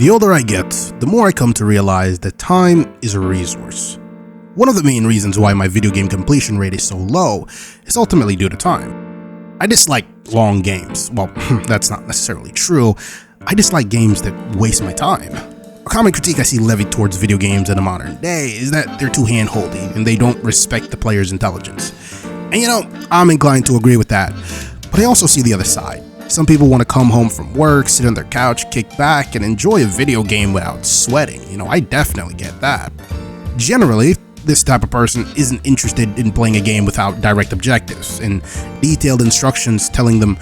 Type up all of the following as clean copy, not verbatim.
The older I get, the more I come to realize that time is a resource. One of the main reasons why my video game completion rate is so low is ultimately due to time. I dislike long games. Well, that's not necessarily true. I dislike games that waste my time. A common critique I see levied towards video games in the modern day is that they're too hand-holdy and they don't respect the player's intelligence. And you know, I'm inclined to agree with that, but I also see the other side. Some people want to come home from work, sit on their couch, kick back, and enjoy a video game without sweating. You know, I definitely get that. Generally, this type of person isn't interested in playing a game without direct objectives and detailed instructions telling them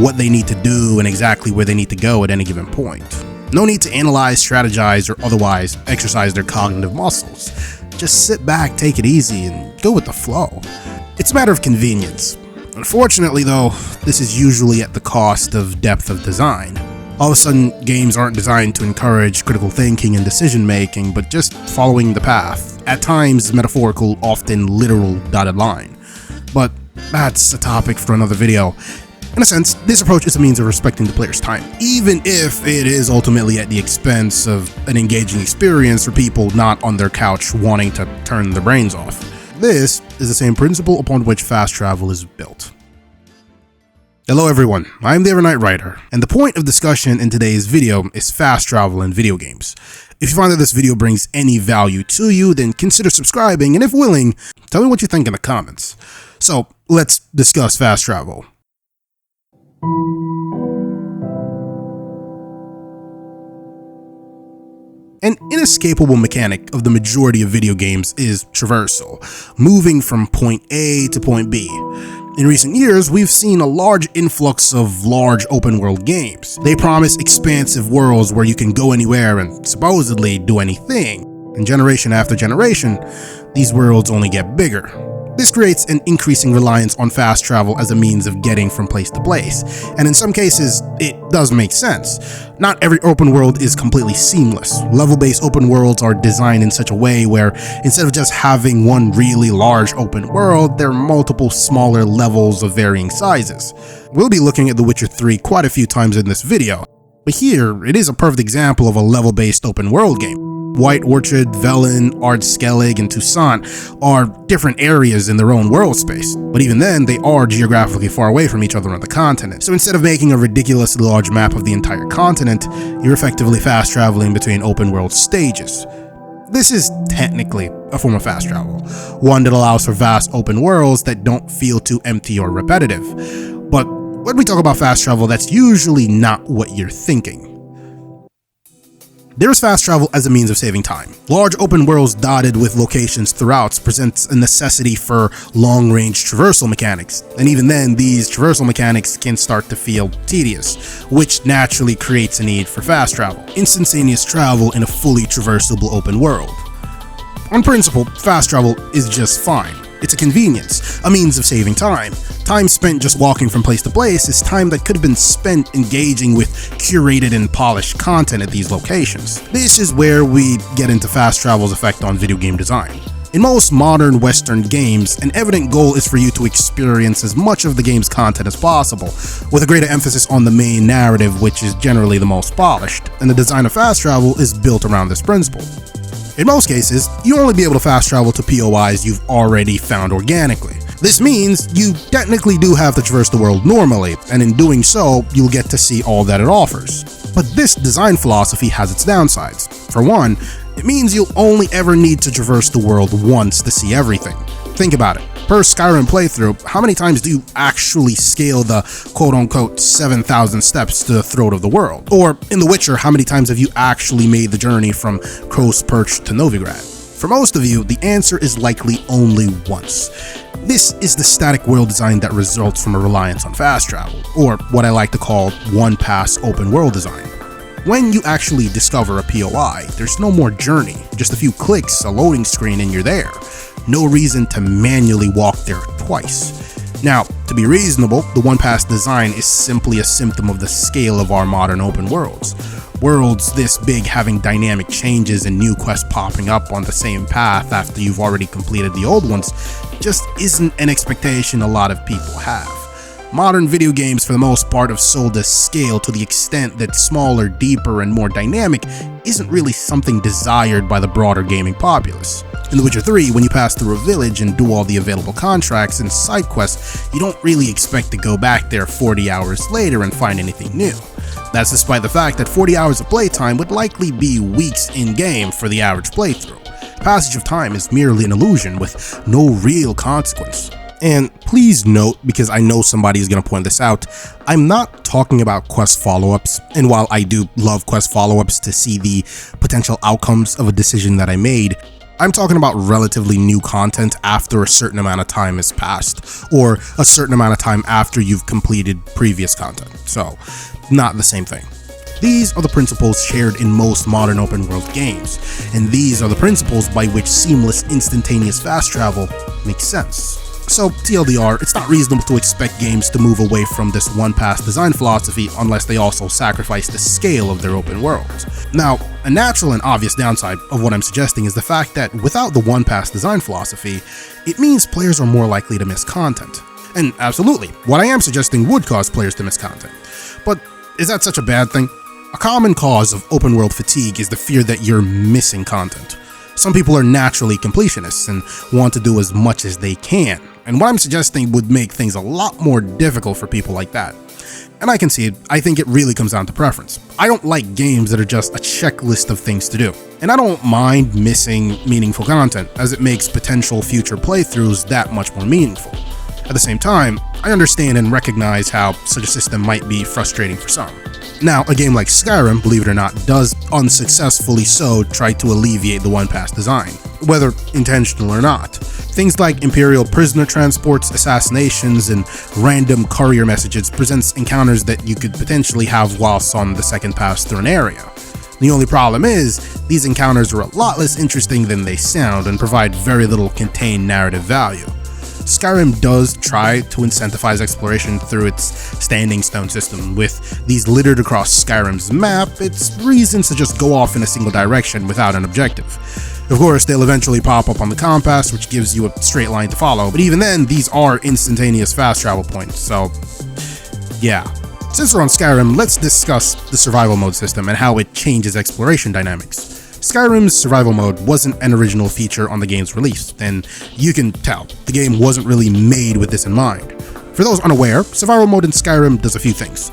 what they need to do and exactly where they need to go at any given point. No need to analyze, strategize, or otherwise exercise their cognitive muscles. Just sit back, take it easy, and go with the flow. It's a matter of convenience. Unfortunately though, this is usually at the cost of depth of design. All of a sudden, games aren't designed to encourage critical thinking and decision making, but just following the path. At times, metaphorical, often literal dotted line. But that's a topic for another video. In a sense, this approach is a means of respecting the player's time, even if it is ultimately at the expense of an engaging experience for people not on their couch wanting to turn their brains off. This is the same principle upon which fast travel is built. Hello everyone, I'm the Overnight Writer, and the point of discussion in today's video is fast travel in video games. If you find that this video brings any value to you, then consider subscribing, and if willing, tell me what you think in the comments. So, let's discuss fast travel. An inescapable mechanic of the majority of video games is traversal, moving from point A to point B. In recent years, we've seen a large influx of large open-world games. They promise expansive worlds where you can go anywhere and supposedly do anything. And generation after generation, these worlds only get bigger. This creates an increasing reliance on fast travel as a means of getting from place to place, and in some cases, it does make sense. Not every open world is completely seamless. Level-based open worlds are designed in such a way where, instead of just having one really large open world, there are multiple smaller levels of varying sizes. We'll be looking at The Witcher 3 quite a few times in this video, but here, it is a perfect example of a level-based open world game. White Orchard, Velen, Ardskellig, and Toussaint are different areas in their own world space, but even then, they are geographically far away from each other on the continent. So instead of making a ridiculously large map of the entire continent, you're effectively fast traveling between open world stages. This is technically a form of fast travel, one that allows for vast open worlds that don't feel too empty or repetitive. But when we talk about fast travel, that's usually not what you're thinking. There is fast travel as a means of saving time. Large open worlds dotted with locations throughout presents a necessity for long-range traversal mechanics, and even then, these traversal mechanics can start to feel tedious, which naturally creates a need for fast travel. Instantaneous travel in a fully traversable open world. On principle, fast travel is just fine. It's a convenience, a means of saving time. Time spent just walking from place to place is time that could have been spent engaging with curated and polished content at these locations. This is where we get into fast travel's effect on video game design. In most modern Western games, an evident goal is for you to experience as much of the game's content as possible, with a greater emphasis on the main narrative, which is generally the most polished, and the design of fast travel is built around this principle. In most cases, you'll only be able to fast travel to POIs you've already found organically. This means you technically do have to traverse the world normally, and in doing so, you'll get to see all that it offers. But this design philosophy has its downsides. For one, it means you'll only ever need to traverse the world once to see everything. Think about it. Per Skyrim playthrough, how many times do you actually scale the quote-unquote 7,000 steps to the throat of the world? Or in The Witcher, how many times have you actually made the journey from Crow's Perch to Novigrad? For most of you, the answer is likely only once. This is the static world design that results from a reliance on fast travel, or what I like to call one-pass open world design. When you actually discover a POI, there's no more journey, just a few clicks, a loading screen, and you're there. No reason to manually walk there twice. Now, to be reasonable, the one-pass design is simply a symptom of the scale of our modern open worlds. Worlds this big having dynamic changes and new quests popping up on the same path after you've already completed the old ones just isn't an expectation a lot of people have. Modern video games for the most part have sold a scale to the extent that smaller, deeper, and more dynamic isn't really something desired by the broader gaming populace. In The Witcher 3, when you pass through a village and do all the available contracts and side quests, you don't really expect to go back there 40 hours later and find anything new. That's despite the fact that 40 hours of playtime would likely be weeks in-game for the average playthrough. Passage of time is merely an illusion with no real consequence. And please note, because I know somebody is going to point this out, I'm not talking about quest follow-ups, and while I do love quest follow-ups to see the potential outcomes of a decision that I made, I'm talking about relatively new content after a certain amount of time has passed, or a certain amount of time after you've completed previous content, so not the same thing. These are the principles shared in most modern open world games, and these are the principles by which seamless instantaneous fast travel makes sense. So TLDR, it's not reasonable to expect games to move away from this one-pass design philosophy unless they also sacrifice the scale of their open worlds. Now, a natural and obvious downside of what I'm suggesting is the fact that without the one-pass design philosophy, it means players are more likely to miss content. And absolutely, what I am suggesting would cause players to miss content. But is that such a bad thing? A common cause of open world fatigue is the fear that you're missing content. Some people are naturally completionists and want to do as much as they can, and what I'm suggesting would make things a lot more difficult for people like that. And I can see it, I think it really comes down to preference. I don't like games that are just a checklist of things to do, and I don't mind missing meaningful content, as it makes potential future playthroughs that much more meaningful. At the same time, I understand and recognize how such a system might be frustrating for some. Now, a game like Skyrim, believe it or not, does unsuccessfully so try to alleviate the one-pass design, whether intentional or not. Things like Imperial prisoner transports, assassinations, and random courier messages presents encounters that you could potentially have whilst on the second pass through an area. The only problem is, these encounters are a lot less interesting than they sound and provide very little contained narrative value. Skyrim does try to incentivize exploration through its standing stone system. With these littered across Skyrim's map, it's reasons to just go off in a single direction without an objective. Of course, they'll eventually pop up on the compass, which gives you a straight line to follow, but even then, these are instantaneous fast travel points, so yeah. Since we're on Skyrim, let's discuss the survival mode system and how it changes exploration dynamics. Skyrim's survival mode wasn't an original feature on the game's release, and you can tell, the game wasn't really made with this in mind. For those unaware, survival mode in Skyrim does a few things.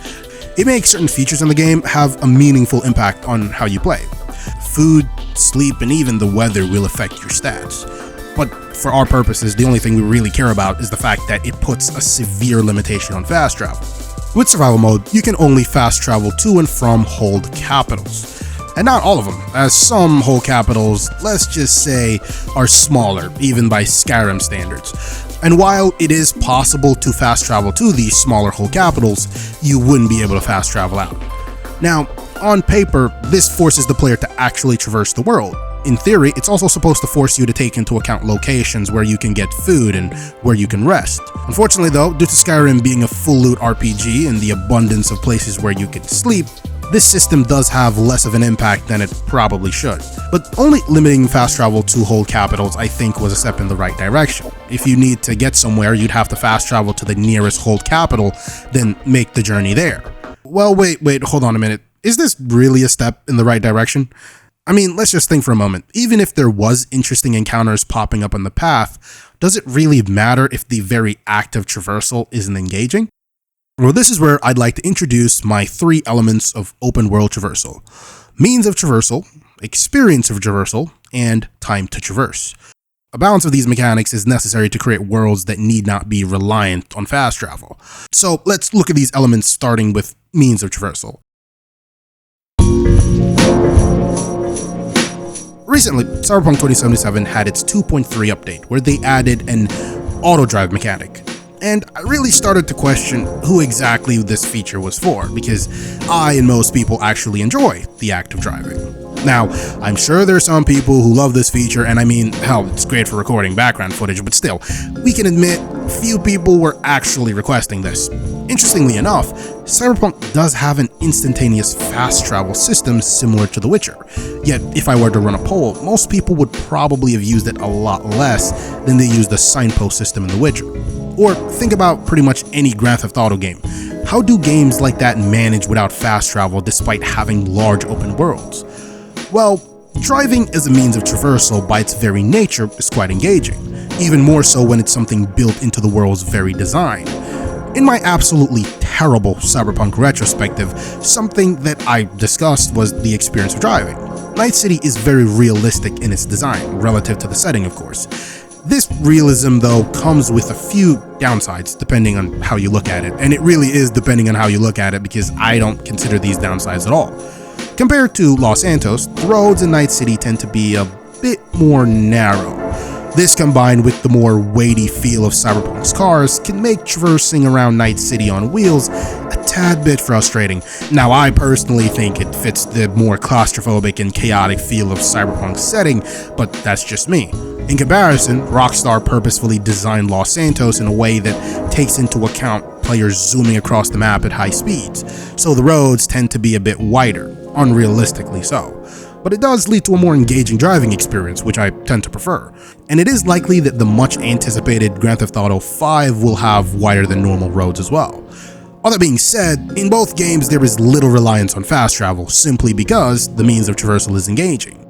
It makes certain features in the game have a meaningful impact on how you play. Food, sleep, and even the weather will affect your stats. But for our purposes, the only thing we really care about is the fact that it puts a severe limitation on fast travel. With survival mode, you can only fast travel to and from hold capitals. And not all of them, as some whole capitals, let's just say, are smaller, even by Skyrim standards. And while it is possible to fast travel to these smaller whole capitals, you wouldn't be able to fast travel out. Now, on paper, this forces the player to actually traverse the world. In theory, it's also supposed to force you to take into account locations where you can get food and where you can rest. Unfortunately though, due to Skyrim being a full loot RPG and the abundance of places where you can sleep, this system does have less of an impact than it probably should. But only limiting fast travel to whole capitals I think was a step in the right direction. If you need to get somewhere, you'd have to fast travel to the nearest hold capital, then make the journey there. Well, wait, hold on a minute. Is this really a step in the right direction? I mean, let's just think for a moment. Even if there was interesting encounters popping up on the path, does it really matter if the very act of traversal isn't engaging? Well, this is where I'd like to introduce my 3 elements of open world traversal: means of traversal, experience of traversal, and time to traverse. A balance of these mechanics is necessary to create worlds that need not be reliant on fast travel. So let's look at these elements starting with means of traversal. Recently, Cyberpunk 2077 had its 2.3 update where they added an auto drive mechanic. And I really started to question who exactly this feature was for, because I and most people actually enjoy the act of driving. Now, I'm sure there are some people who love this feature, and I mean, hell, it's great for recording background footage, but still, we can admit few people were actually requesting this. Interestingly enough, Cyberpunk does have an instantaneous fast travel system similar to The Witcher, yet if I were to run a poll, most people would probably have used it a lot less than they used the signpost system in The Witcher. Or think about pretty much any Grand Theft Auto game. How do games like that manage without fast travel despite having large open worlds? Well, driving as a means of traversal by its very nature is quite engaging, even more so when it's something built into the world's very design. In my absolutely terrible Cyberpunk retrospective, something that I discussed was the experience of driving. Night City is very realistic in its design, relative to the setting of course. This realism though comes with a few downsides depending on how you look at it, and it really is depending on how you look at it because I don't consider these downsides at all. Compared to Los Santos, the roads in Night City tend to be a bit more narrow. This combined with the more weighty feel of Cyberpunk's cars can make traversing around Night City on wheels a tad bit frustrating. Now I personally think it fits the more claustrophobic and chaotic feel of Cyberpunk's setting, but that's just me. In comparison, Rockstar purposefully designed Los Santos in a way that takes into account players zooming across the map at high speeds, so the roads tend to be a bit wider, unrealistically so. But it does lead to a more engaging driving experience, which I tend to prefer. And it is likely that the much anticipated Grand Theft Auto 5 will have wider than normal roads as well. All that being said, in both games there is little reliance on fast travel, simply because the means of traversal is engaging.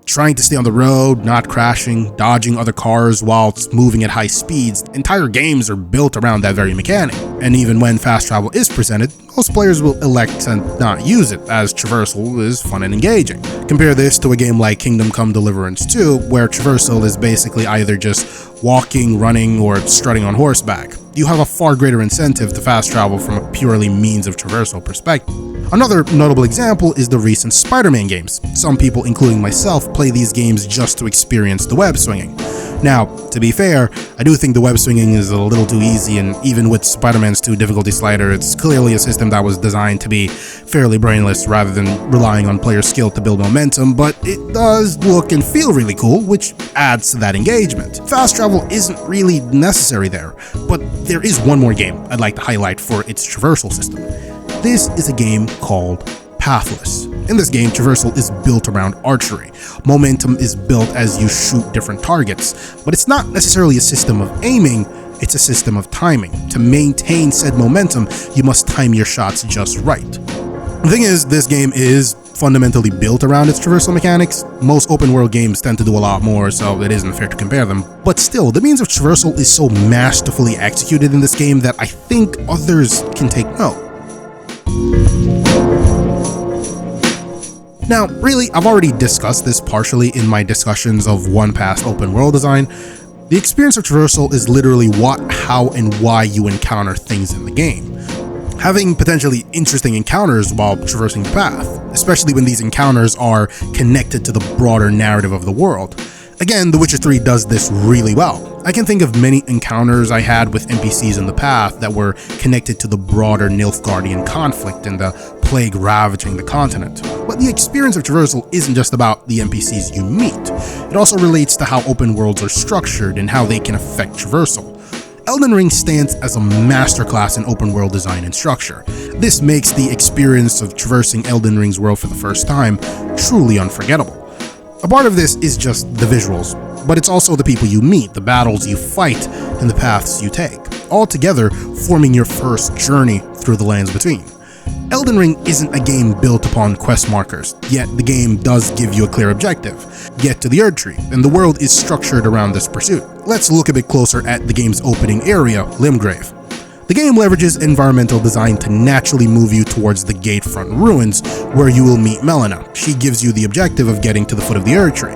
Trying to stay on the road, not crashing, dodging other cars whilst moving at high speeds, entire games are built around that very mechanic. And even when fast travel is presented, most players will elect to not use it, as traversal is fun and engaging. Compare this to a game like Kingdom Come Deliverance 2, where traversal is basically either just walking, running, or strutting on horseback. You have a far greater incentive to fast travel from a purely means of traversal perspective. Another notable example is the recent Spider-Man games. Some people, including myself, play these games just to experience the web swinging. Now, to be fair, I do think the web swinging is a little too easy, and even with Spider-Man's 2 difficulty slider, it's clearly a system that was designed to be fairly brainless rather than relying on player skill to build momentum, but it does look and feel really cool, which adds to that engagement. Fast travel isn't really necessary there, but there is one more game I'd like to highlight for its traversal system. This is a game called Pathless. In this game, traversal is built around archery. Momentum is built as you shoot different targets, but it's not necessarily a system of aiming, it's a system of timing. To maintain said momentum, you must time your shots just right. The thing is, this game is fundamentally built around its traversal mechanics. Most open world games tend to do a lot more, so it isn't fair to compare them. But still, the means of traversal is so masterfully executed in this game that I think others can take note. Now, really, I've already discussed this partially in my discussions of one past open world design. The experience of traversal is literally what, how, and why you encounter things in the game. Having potentially interesting encounters while traversing the path, especially when these encounters are connected to the broader narrative of the world. Again, The Witcher 3 does this really well. I can think of many encounters I had with NPCs in the path that were connected to the broader Nilfgaardian conflict and the plague ravaging the continent. But the experience of traversal isn't just about the NPCs you meet. It also relates to how open worlds are structured and how they can affect traversal. Elden Ring stands as a masterclass in open world design and structure. This makes the experience of traversing Elden Ring's world for the first time truly unforgettable. A part of this is just the visuals, but it's also the people you meet, the battles you fight, and the paths you take, all together forming your first journey through the lands between. Elden Ring isn't a game built upon quest markers, yet the game does give you a clear objective: get to the Erd Tree, and the world is structured around this pursuit. Let's look a bit closer at the game's opening area, Limgrave. The game leverages environmental design to naturally move you towards the Gatefront ruins, where you will meet Melina. She gives you the objective of getting to the foot of the Erd Tree.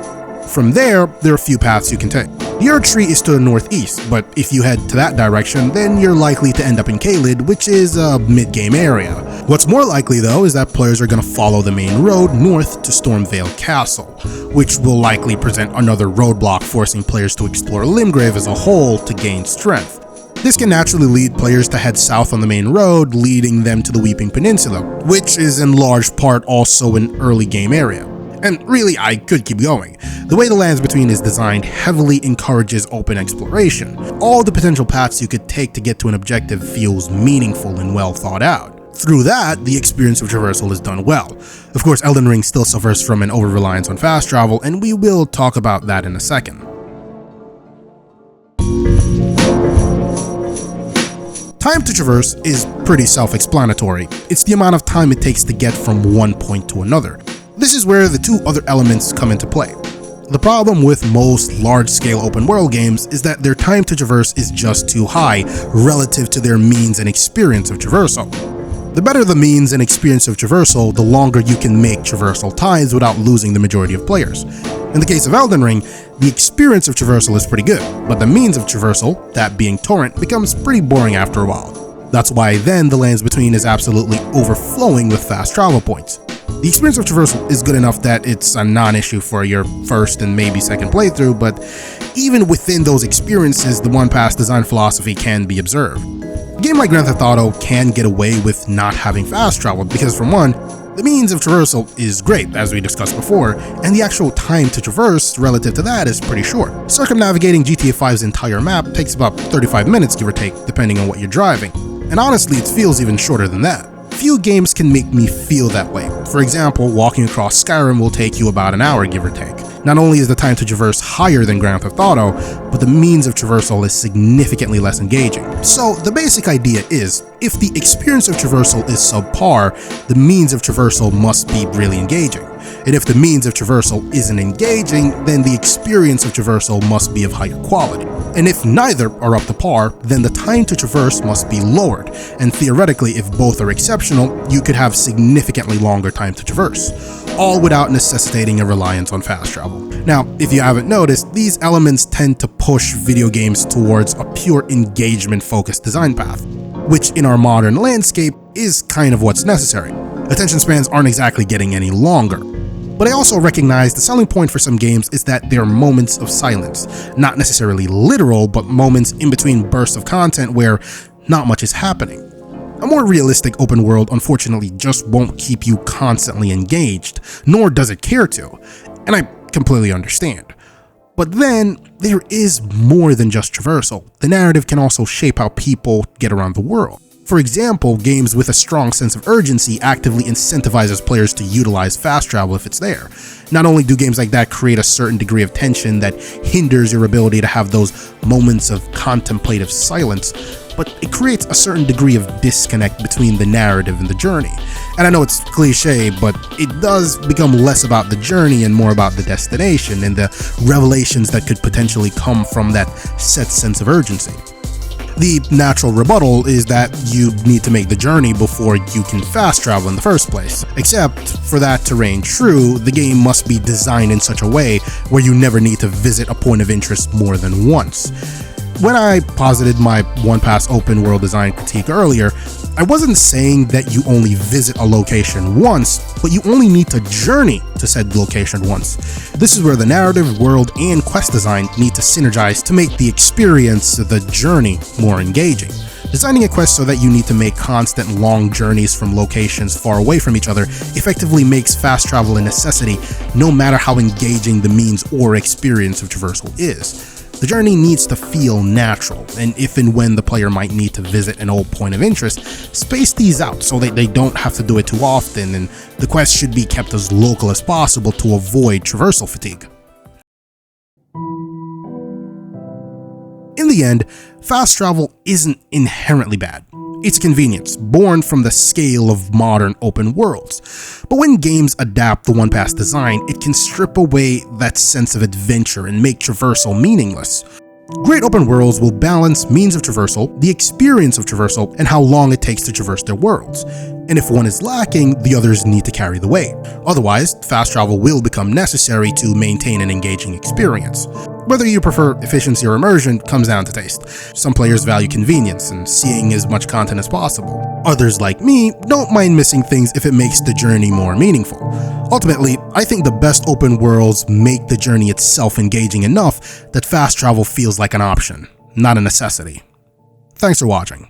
From there are a few paths you can take. The Erd Tree is to the northeast, but if you head to that direction, then you're likely to end up in Caelid, which is a mid-game area. What's more likely though is that players are going to follow the main road north to Stormvale Castle, which will likely present another roadblock, forcing players to explore Limgrave as a whole to gain strength. This can naturally lead players to head south on the main road, leading them to the Weeping Peninsula, which is in large part also an early game area. And really, I could keep going. The way the Lands Between is designed heavily encourages open exploration. All the potential paths you could take to get to an objective feels meaningful and well thought out. Through that, the experience of traversal is done well. Of course, Elden Ring still suffers from an over-reliance on fast travel, and we will talk about that in a second. Time to traverse is pretty self-explanatory. It's the amount of time it takes to get from one point to another. This is where the two other elements come into play. The problem with most large-scale open-world games is that their time to traverse is just too high relative to their means and experience of traversal. The better the means and experience of traversal, the longer you can make traversal times without losing the majority of players. In the case of Elden Ring, the experience of traversal is pretty good, but the means of traversal, that being torrent, becomes pretty boring after a while. That's why then the lands between is absolutely overflowing with fast travel points. The experience of traversal is good enough that it's a non-issue for your first and maybe second playthrough, but even within those experiences, the one-pass design philosophy can be observed. A game like Grand Theft Auto can get away with not having fast travel because, for one, the means of traversal is great, as we discussed before, and the actual time to traverse relative to that is pretty short. Circumnavigating GTA 5's entire map takes about 35 minutes, give or take, depending on what you're driving. And honestly, it feels even shorter than that. Few games can make me feel that way. For example, walking across Skyrim will take you about an hour, give or take. Not only is the time to traverse higher than Grand Theft Auto, but the means of traversal is significantly less engaging. So the basic idea is, if the experience of traversal is subpar, the means of traversal must be really engaging. And if the means of traversal isn't engaging, then the experience of traversal must be of higher quality. And if neither are up to par, then the time to traverse must be lowered, and theoretically, if both are exceptional, you could have significantly longer time to traverse, all without necessitating a reliance on fast travel. Now, if you haven't noticed, these elements tend to push video games towards a pure engagement-focused design path, which in our modern landscape is kind of what's necessary. Attention spans aren't exactly getting any longer. But I also recognize the selling point for some games is that they're moments of silence, not necessarily literal, but moments in between bursts of content where not much is happening. A more realistic open world unfortunately just won't keep you constantly engaged, nor does it care to, and I completely understand. But then, there is more than just traversal. The narrative can also shape how people get around the world. For example, games with a strong sense of urgency actively incentivizes players to utilize fast travel if it's there. Not only do games like that create a certain degree of tension that hinders your ability to have those moments of contemplative silence, but it creates a certain degree of disconnect between the narrative and the journey. And I know it's cliche, but it does become less about the journey and more about the destination and the revelations that could potentially come from that set sense of urgency. The natural rebuttal is that you need to make the journey before you can fast travel in the first place. Except, for that to reign true, the game must be designed in such a way where you never need to visit a point of interest more than once. When I posited my one-pass open world design critique earlier, I wasn't saying that you only visit a location once, but you only need to journey to said location once. This is where the narrative, world, and quest design need to synergize to make the experience, the journey, more engaging. Designing a quest so that you need to make constant long journeys from locations far away from each other effectively makes fast travel a necessity, no matter how engaging the means or experience of traversal is. The journey needs to feel natural, and if and when the player might need to visit an old point of interest, space these out so that they don't have to do it too often, and the quest should be kept as local as possible to avoid traversal fatigue. In the end, fast travel isn't inherently bad. It's convenience, born from the scale of modern open worlds. But when games adapt the one-pass design, it can strip away that sense of adventure and make traversal meaningless. Great open worlds will balance means of traversal, the experience of traversal, and how long it takes to traverse their worlds. And if one is lacking, the others need to carry the weight. Otherwise, fast travel will become necessary to maintain an engaging experience. Whether you prefer efficiency or immersion comes down to taste. Some players value convenience and seeing as much content as possible. Others, like me, don't mind missing things if it makes the journey more meaningful. Ultimately, I think the best open worlds make the journey itself engaging enough that fast travel feels like an option, not a necessity. Thanks for watching.